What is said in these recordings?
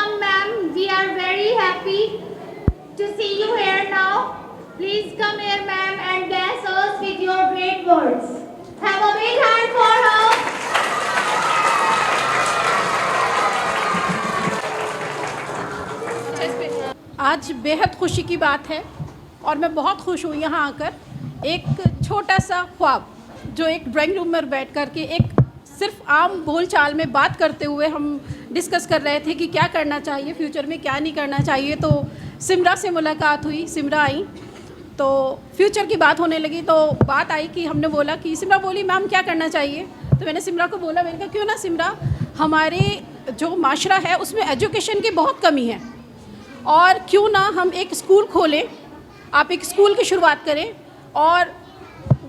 welcome, ma'am. We are very happy to see you here now. Please come here, ma'am, and bless us with your great words. Have a big hand for her. आज बेहद खुशी की बात है और मैं बहुत खुश हूँ यहाँ आकर। एक छोटा सा ख्वाब जो एक ड्राइंग रूम में बैठ कर के एक सिर्फ आम बोलचाल में बात करते हुए हम डिस्कस कर रहे थे कि क्या करना चाहिए फ्यूचर में, क्या नहीं करना चाहिए। तो सिमरा से मुलाकात हुई, सिमरा आई तो फ्यूचर की बात होने लगी। तो बात आई कि हमने बोला कि सिमरा बोली मैम क्या करना चाहिए। तो मैंने सिमरा को बोला, मैंने कहा क्यों ना सिमरा, हमारे जो माशरा है उसमें एजुकेशन की बहुत कमी है और क्यों ना हम एक स्कूल खोलें, आप एक स्कूल की शुरुआत करें और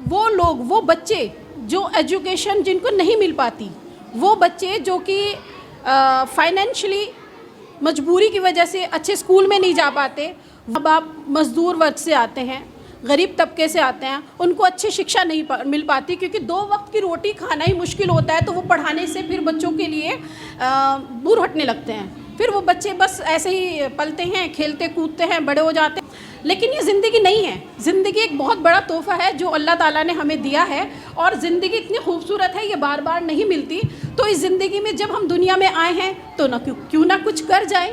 वो लोग, वो बच्चे जो एजुकेशन जिनको नहीं मिल पाती, वो बच्चे जो कि फाइनेंशियली मजबूरी की वजह से अच्छे स्कूल में नहीं जा पाते, अब आप मज़दूर वर्ग से आते हैं, गरीब तबके से आते हैं, उनको अच्छी शिक्षा नहीं मिल पाती क्योंकि 2 वक्त की रोटी खाना ही मुश्किल होता है। तो वो पढ़ाने से फिर बच्चों के लिए दूर हटने लगते हैं। फिर वो बच्चे बस ऐसे ही पलते हैं, खेलते कूदते हैं, बड़े हो जाते हैं। लेकिन ये ज़िंदगी नहीं है। ज़िंदगी एक बहुत बड़ा तोहफ़ा है जो अल्लाह ताला ने हमें दिया है और ज़िंदगी इतनी खूबसूरत है, ये बार बार नहीं मिलती। तो इस ज़िंदगी में जब हम दुनिया में आए हैं तो ना क्यों ना कुछ कर जाएं,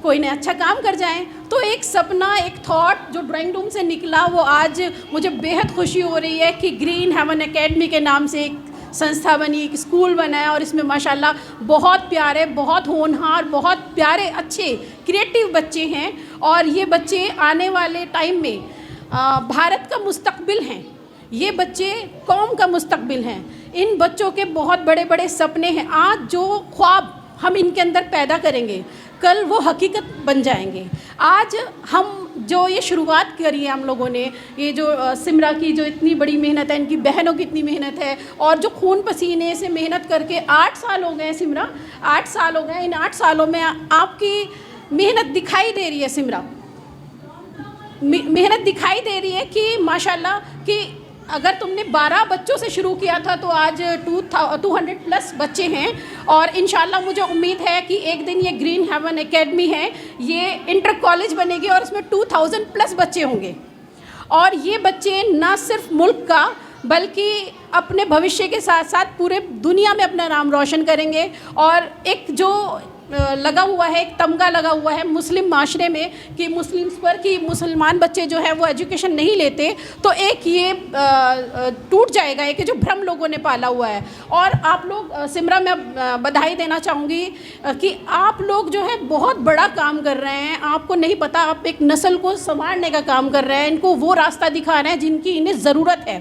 कोई ना अच्छा काम कर जाएं। तो एक सपना, एक थॉट जो ड्राइंग रूम से निकला, वो आज मुझे बेहद खुशी हो रही है कि ग्रीन हेवन एकेडमी के नाम से एक संस्था बनी, एक स्कूल बना है और इसमें माशाल्लाह बहुत प्यारे, बहुत होनहार, बहुत प्यारे, अच्छे क्रिएटिव बच्चे हैं। और ये बच्चे आने वाले टाइम में भारत का मुस्तकबिल हैं, ये बच्चे कौम का मुस्तकबिल हैं। इन बच्चों के बहुत बड़े बड़े सपने हैं। आज जो ख्वाब हम इनके अंदर पैदा करेंगे कल वो हकीकत बन जाएंगे। आज हम जो ये शुरुआत करी है हम लोगों ने, ये जो सिमरा की जो इतनी बड़ी मेहनत है, इनकी बहनों की इतनी मेहनत है और जो खून पसीने से मेहनत करके 8 साल हो गए सिमरा, 8 साल हो गए। इन 8 सालों में आपकी मेहनत दिखाई दे रही है सिमरा, मेहनत दिखाई दे रही है कि माशाल्लाह कि अगर तुमने 12 बच्चों से शुरू किया था तो आज 200 प्लस बच्चे हैं। और इंशाल्लाह मुझे उम्मीद है कि एक दिन ये ग्रीन हेवन एकेडमी है, ये इंटर कॉलेज बनेगी और इसमें 2000 प्लस बच्चे होंगे। और ये बच्चे ना सिर्फ मुल्क का बल्कि अपने भविष्य के साथ साथ पूरे दुनिया में अपना नाम रोशन करेंगे। और एक जो लगा हुआ है, एक तमगा लगा हुआ है मुस्लिम माशरे में कि मुस्लिम्स पर कि मुसलमान बच्चे जो है वो एजुकेशन नहीं लेते, तो एक ये टूट जाएगा, एक जो भ्रम लोगों ने पाला हुआ है। और आप लोग सिमरा में बधाई देना चाहूँगी कि आप लोग जो है बहुत बड़ा काम कर रहे हैं। आपको नहीं पता, आप एक नस्ल को संवारने का काम कर रहे हैं, इनको वो रास्ता दिखा रहे हैं जिनकी इन्हें ज़रूरत है।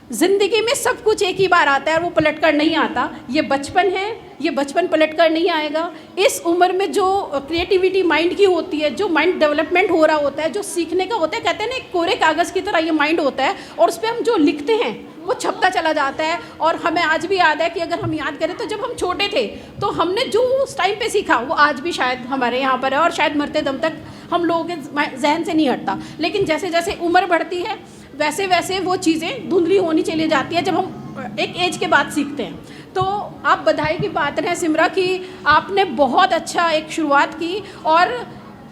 ज़िंदगी में सब कुछ एक ही बार आता है और वो पलट कर नहीं आता। ये बचपन है, ये बचपन पलट कर नहीं आएगा। इस उम्र में जो क्रिएटिविटी माइंड की होती है, जो माइंड डेवलपमेंट हो रहा होता है, जो सीखने का होता है, कहते हैं ना एक कोरे कागज़ की तरह ये माइंड होता है और उस पर हम जो लिखते हैं वो छपता चला जाता है। और हमें आज भी याद है कि अगर हम याद करें तो जब हम छोटे थे तो हमने जो उस टाइम पे सीखा वो आज भी शायद हमारे यहाँ पर है और शायद मरते दम तक हम लोगों के जहन से नहीं हटता। लेकिन जैसे जैसे उम्र बढ़ती है वैसे वैसे वो चीज़ें धुंधली होनी चली जाती है जब हम एक एज के बाद सीखते हैं। तो आप बधाई की बात है सिमरा की, आपने बहुत अच्छा एक शुरुआत की। और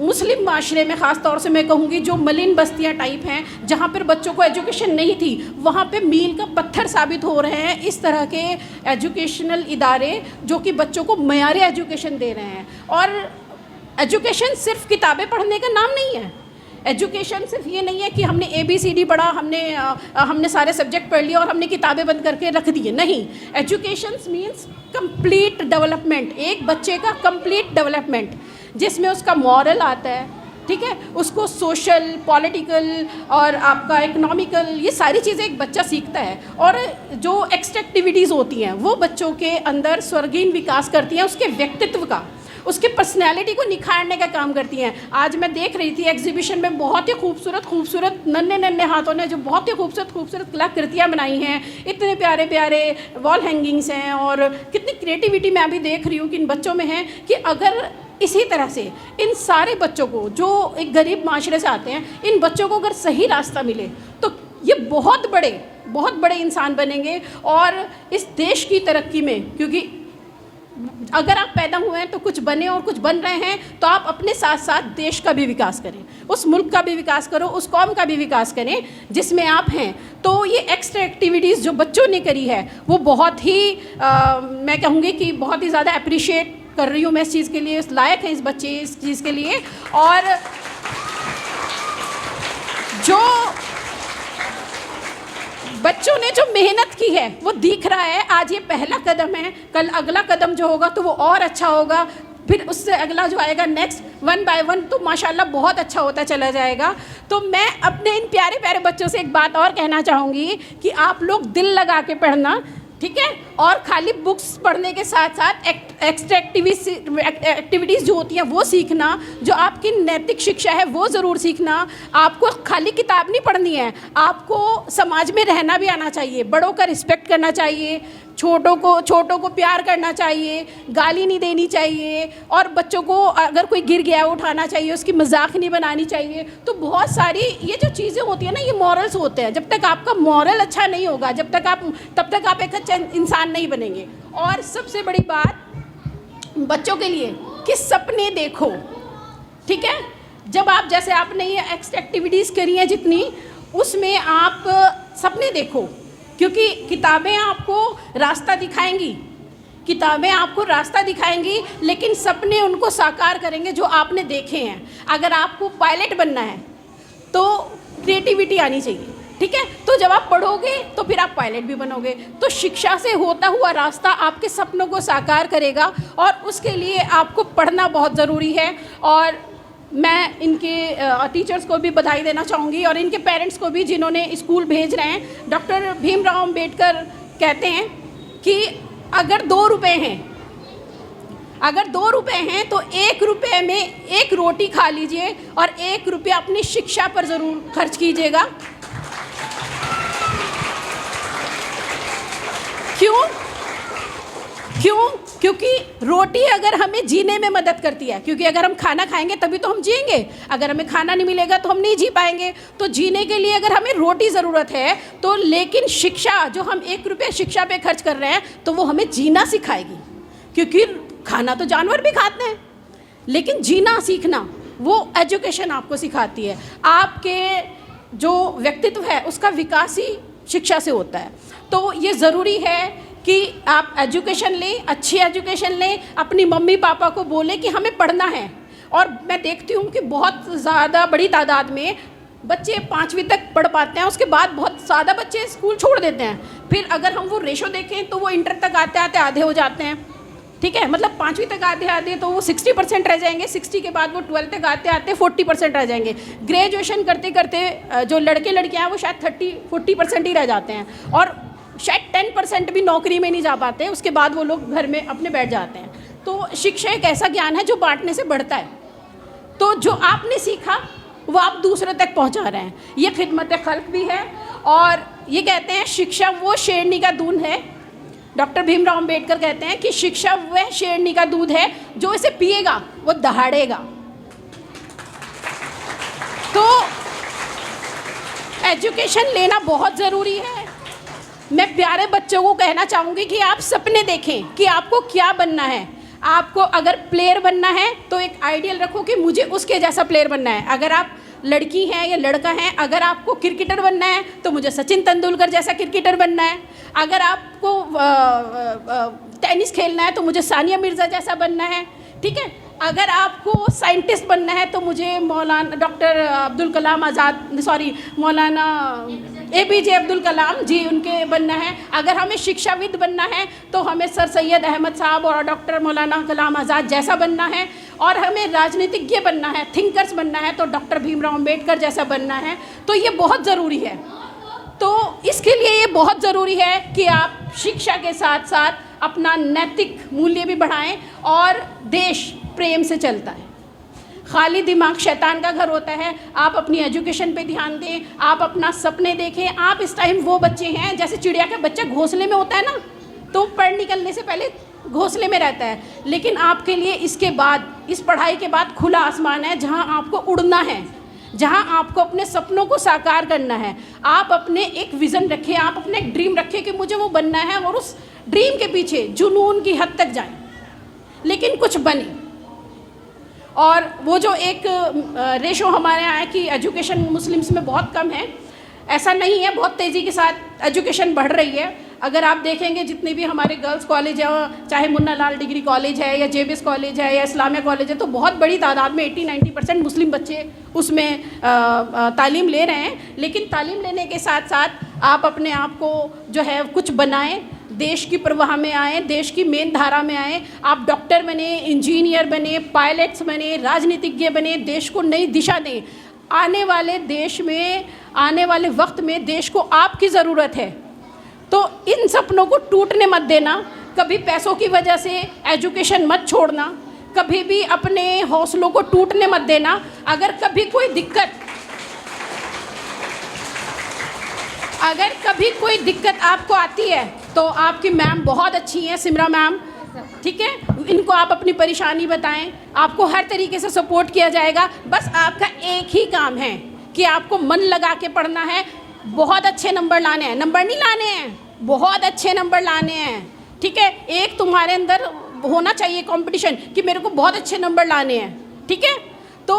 मुस्लिम माशरे में ख़ास तौर से मैं कहूँगी जो मलिन बस्तियाँ टाइप हैं जहाँ पर बच्चों को एजुकेशन नहीं थी, वहाँ पे मील का पत्थर साबित हो रहे हैं इस तरह के एजुकेशनल इदारे जो कि बच्चों को मयारी एजुकेशन दे रहे हैं। और एजुकेशन सिर्फ किताबें पढ़ने का नाम नहीं है। एजुकेशन सिर्फ ये नहीं है कि हमने ABCD पढ़ा, हमने सारे सब्जेक्ट पढ़ लिए और हमने किताबें बंद करके रख दी है। नहीं, एजुकेशन मीन्स कंप्लीट डेवलपमेंट, एक बच्चे का कंप्लीट डेवलपमेंट जिसमें उसका मॉरल आता है, ठीक है, उसको सोशल, पॉलिटिकल और आपका इकोनॉमिकल, ये सारी चीज़ें एक बच्चा सीखता है। और जो एक्स्ट्रा एक्टिविटीज़ होती हैं वो बच्चों के अंदर स्वर्गीन विकास करती हैं, उसके व्यक्तित्व का, उसके पर्सनैलिटी को निखारने का काम करती हैं। आज मैं देख रही थी एग्जीबिशन में बहुत ही खूबसूरत नन्हे नन्हे हाथों ने जो बहुत ही खूबसूरत कलाकृतियाँ बनाई हैं, इतने प्यारे प्यारे वॉल हैंगिंग्स हैं और कितनी क्रिएटिविटी मैं अभी देख रही हूँ कि इन बच्चों में है। कि अगर इसी तरह से इन सारे बच्चों को जो एक गरीब माशरे से आते हैं, इन बच्चों को अगर सही रास्ता मिले तो ये बहुत बड़े इंसान बनेंगे। और इस देश की तरक्की में, क्योंकि अगर आप पैदा हुए हैं तो कुछ बने और कुछ बन रहे हैं, तो आप अपने साथ साथ देश का भी विकास करें, उस मुल्क का भी विकास करो, उस कौम का भी विकास करें जिसमें आप हैं। तो ये एक्स्ट्रा एक्टिविटीज़ जो बच्चों ने करी है वो बहुत ही मैं कहूँगी कि बहुत ही ज़्यादा अप्रिशिएट कर रही हूँ मैं इस चीज़ के लिए, इस लायक हैं इस बच्चे इस चीज़ के लिए। और जो बच्चों ने जो मेहनत की है वो दिख रहा है। आज ये पहला कदम है, कल अगला कदम जो होगा तो वो और अच्छा होगा, फिर उससे अगला जो आएगा नेक्स्ट, 1 बाय 1 तो माशाल्लाह बहुत अच्छा होता चला जाएगा। तो मैं अपने इन प्यारे प्यारे बच्चों से एक बात और कहना चाहूँगी कि आप लोग दिल लगा के पढ़ना, ठीक है, और खाली बुक्स पढ़ने के साथ साथ एक्स्ट्रा एक्टिविटीज़ जो होती हैं वो सीखना, जो आपकी नैतिक शिक्षा है वो ज़रूर सीखना। आपको खाली किताब नहीं पढ़नी है, आपको समाज में रहना भी आना चाहिए, बड़ों का रिस्पेक्ट करना चाहिए, छोटों को प्यार करना चाहिए, गाली नहीं देनी चाहिए, और बच्चों को अगर कोई गिर गया उठाना चाहिए, उसकी मजाक नहीं बनानी चाहिए। तो बहुत सारी ये जो चीज़ें होती हैं ना, ये मॉरल्स होते हैं। जब तक आपका मॉरल अच्छा नहीं होगा तब तक आप एक अच्छा इंसान नहीं बनेंगे। और सबसे बड़ी बात बच्चों के लिए कि सपने देखो, ठीक है। जब आप जैसे आपने ये एक्स्ट्रा एक्टिविटीज़ करी हैं जितनी, उसमें आप सपने देखो, क्योंकि किताबें आपको रास्ता दिखाएंगी, किताबें आपको रास्ता दिखाएंगी, लेकिन सपने उनको साकार करेंगे जो आपने देखे हैं। अगर आपको पायलट बनना है तो क्रिएटिविटी आनी चाहिए, ठीक है। तो जब आप पढ़ोगे तो फिर आप पायलट भी बनोगे। तो शिक्षा से होता हुआ रास्ता आपके सपनों को साकार करेगा, और उसके लिए आपको पढ़ना बहुत ज़रूरी है। और मैं इनके टीचर्स को भी बधाई देना चाहूँगी, और इनके पेरेंट्स को भी जिन्होंने स्कूल भेज रहे हैं। डॉक्टर भीमराव अंबेडकर कहते हैं कि अगर 2 रुपये हैं तो 1 रुपये में 1 रोटी खा लीजिए, और 1 रुपया अपनी शिक्षा पर ज़रूर खर्च कीजिएगा। क्यों? क्योंकि रोटी अगर हमें जीने में मदद करती है, क्योंकि अगर हम खाना खाएंगे तभी तो हम जिएंगे, अगर हमें खाना नहीं मिलेगा तो हम नहीं जी पाएंगे। तो जीने के लिए अगर हमें रोटी ज़रूरत है तो, लेकिन शिक्षा जो हम 1 रुपया शिक्षा पे खर्च कर रहे हैं तो वो हमें जीना सिखाएगी। क्योंकि खाना तो जानवर भी खाते हैं, लेकिन जीना सीखना वो एजुकेशन आपको सिखाती है। आपके जो व्यक्तित्व है उसका विकास ही शिक्षा से होता है। तो ये ज़रूरी है कि आप एजुकेशन लें, अच्छी एजुकेशन लें, अपनी मम्मी पापा को बोलें कि हमें पढ़ना है। और मैं देखती हूँ कि बहुत ज़्यादा बड़ी तादाद में बच्चे 5वीं तक पढ़ पाते हैं, उसके बाद बहुत ज़्यादा बच्चे स्कूल छोड़ देते हैं। फिर अगर हम वो रेशो देखें तो वो इंटर तक आते आते आधे हो जाते हैं, ठीक है। मतलब 5वीं तक आधे तो वो 60% रह जाएंगे, 60 के बाद वो 12th तक आते आते 40% रह जाएंगे। ग्रेजुएशन करते करते जो लड़के लड़कियाँ हैं वो शायद 30-40% ही रह जाते हैं, और शायद 10% भी नौकरी में नहीं जा पाते, उसके बाद वो लोग घर में अपने बैठ जाते हैं। तो शिक्षा एक ऐसा ज्ञान है जो बांटने से बढ़ता है। तो जो आपने सीखा वो आप दूसरे तक पहुंचा रहे हैं, ये खिदमत खल्क भी है। और ये कहते हैं शिक्षा वो शेरनी का दूध है, डॉक्टर भीमराव अंबेडकर कहते हैं कि शिक्षा वह शेरनी का दूध है जो इसे पिएगा वो दहाड़ेगा। तो एजुकेशन लेना बहुत ज़रूरी है। मैं प्यारे बच्चों को कहना चाहूँगी कि आप सपने देखें कि आपको क्या बनना है। आपको अगर प्लेयर बनना है तो एक आइडियल रखो कि मुझे उसके जैसा प्लेयर बनना है। अगर आप लड़की हैं या लड़का हैं, अगर आपको क्रिकेटर बनना है तो मुझे सचिन तेंदुलकर जैसा क्रिकेटर बनना है। अगर आपको टेनिस खेलना है तो मुझे सानिया मिर्ज़ा जैसा बनना है, ठीक है। अगर आपको साइंटिस्ट बनना है तो मुझे मौलाना डॉक्टर अब्दुल कलाम आज़ाद मौलाना APJ अब्दुल कलाम जी उनके बनना है। अगर हमें शिक्षाविद बनना है तो हमें सर सैयद अहमद साहब और डॉक्टर मौलाना कलाम आज़ाद जैसा बनना है। और हमें राजनीतिज्ञ बनना है, थिंकर्स बनना है तो डॉक्टर भीमराव अंबेडकर जैसा बनना है। तो ये बहुत ज़रूरी है। तो इसके लिए ये बहुत ज़रूरी है कि आप शिक्षा के साथ साथ अपना नैतिक मूल्य भी बढ़ाएं। और देश प्रेम से चलता है, खाली दिमाग शैतान का घर होता है। आप अपनी एजुकेशन पे ध्यान दें, आप अपना सपने देखें। आप इस टाइम वो बच्चे हैं जैसे चिड़िया का बच्चा घोंसले में होता है ना, तो पर निकलने से पहले घोंसले में रहता है, लेकिन आपके लिए इसके बाद, इस पढ़ाई के बाद खुला आसमान है जहाँ आपको उड़ना है, जहाँ आपको अपने सपनों को साकार करना है। आप अपने एक विज़न रखें, आप अपने एक ड्रीम रखें कि मुझे वो बनना है, और उस ड्रीम के पीछे जुनून की हद तक जाएं। लेकिन कुछ बने। और वो जो एक रेशो हमारे यहाँ है कि एजुकेशन मुस्लिम्स में बहुत कम है, ऐसा नहीं है, बहुत तेज़ी के साथ एजुकेशन बढ़ रही है। अगर आप देखेंगे जितने भी हमारे गर्ल्स कॉलेज हैं, चाहे मुन्ना लाल डिग्री कॉलेज है या जेबीएस कॉलेज है या इस्लामिया कॉलेज है, तो बहुत बड़ी तादाद में 80-90% मुस्लिम बच्चे उसमें तालीम ले रहे हैं। लेकिन तालीम लेने के साथ साथ आप अपने आप को जो है कुछ बनाएं, देश की प्रवाह में आए, देश की मेन धारा में आए। आप डॉक्टर बने, इंजीनियर बने, पायलट्स बने, राजनीतिज्ञ बने, देश को नई दिशा दें। आने वाले देश में, आने वाले वक्त में देश को आपकी ज़रूरत है। तो इन सपनों को टूटने मत देना, कभी पैसों की वजह से एजुकेशन मत छोड़ना, कभी भी अपने हौसलों को टूटने मत देना। अगर कभी कोई दिक्कत आपको आती है तो आपकी मैम बहुत अच्छी हैं, सिमरा मैम, ठीक है, इनको आप अपनी परेशानी बताएं, आपको हर तरीके से सपोर्ट किया जाएगा। बस आपका एक ही काम है कि आपको मन लगा के पढ़ना है, बहुत अच्छे नंबर लाने हैं, नंबर नहीं लाने हैं, बहुत अच्छे नंबर लाने हैं, ठीक है। एक तुम्हारे अंदर होना चाहिए कंपटीशन कि मेरे को बहुत अच्छे नंबर लाने हैं, ठीक है। तो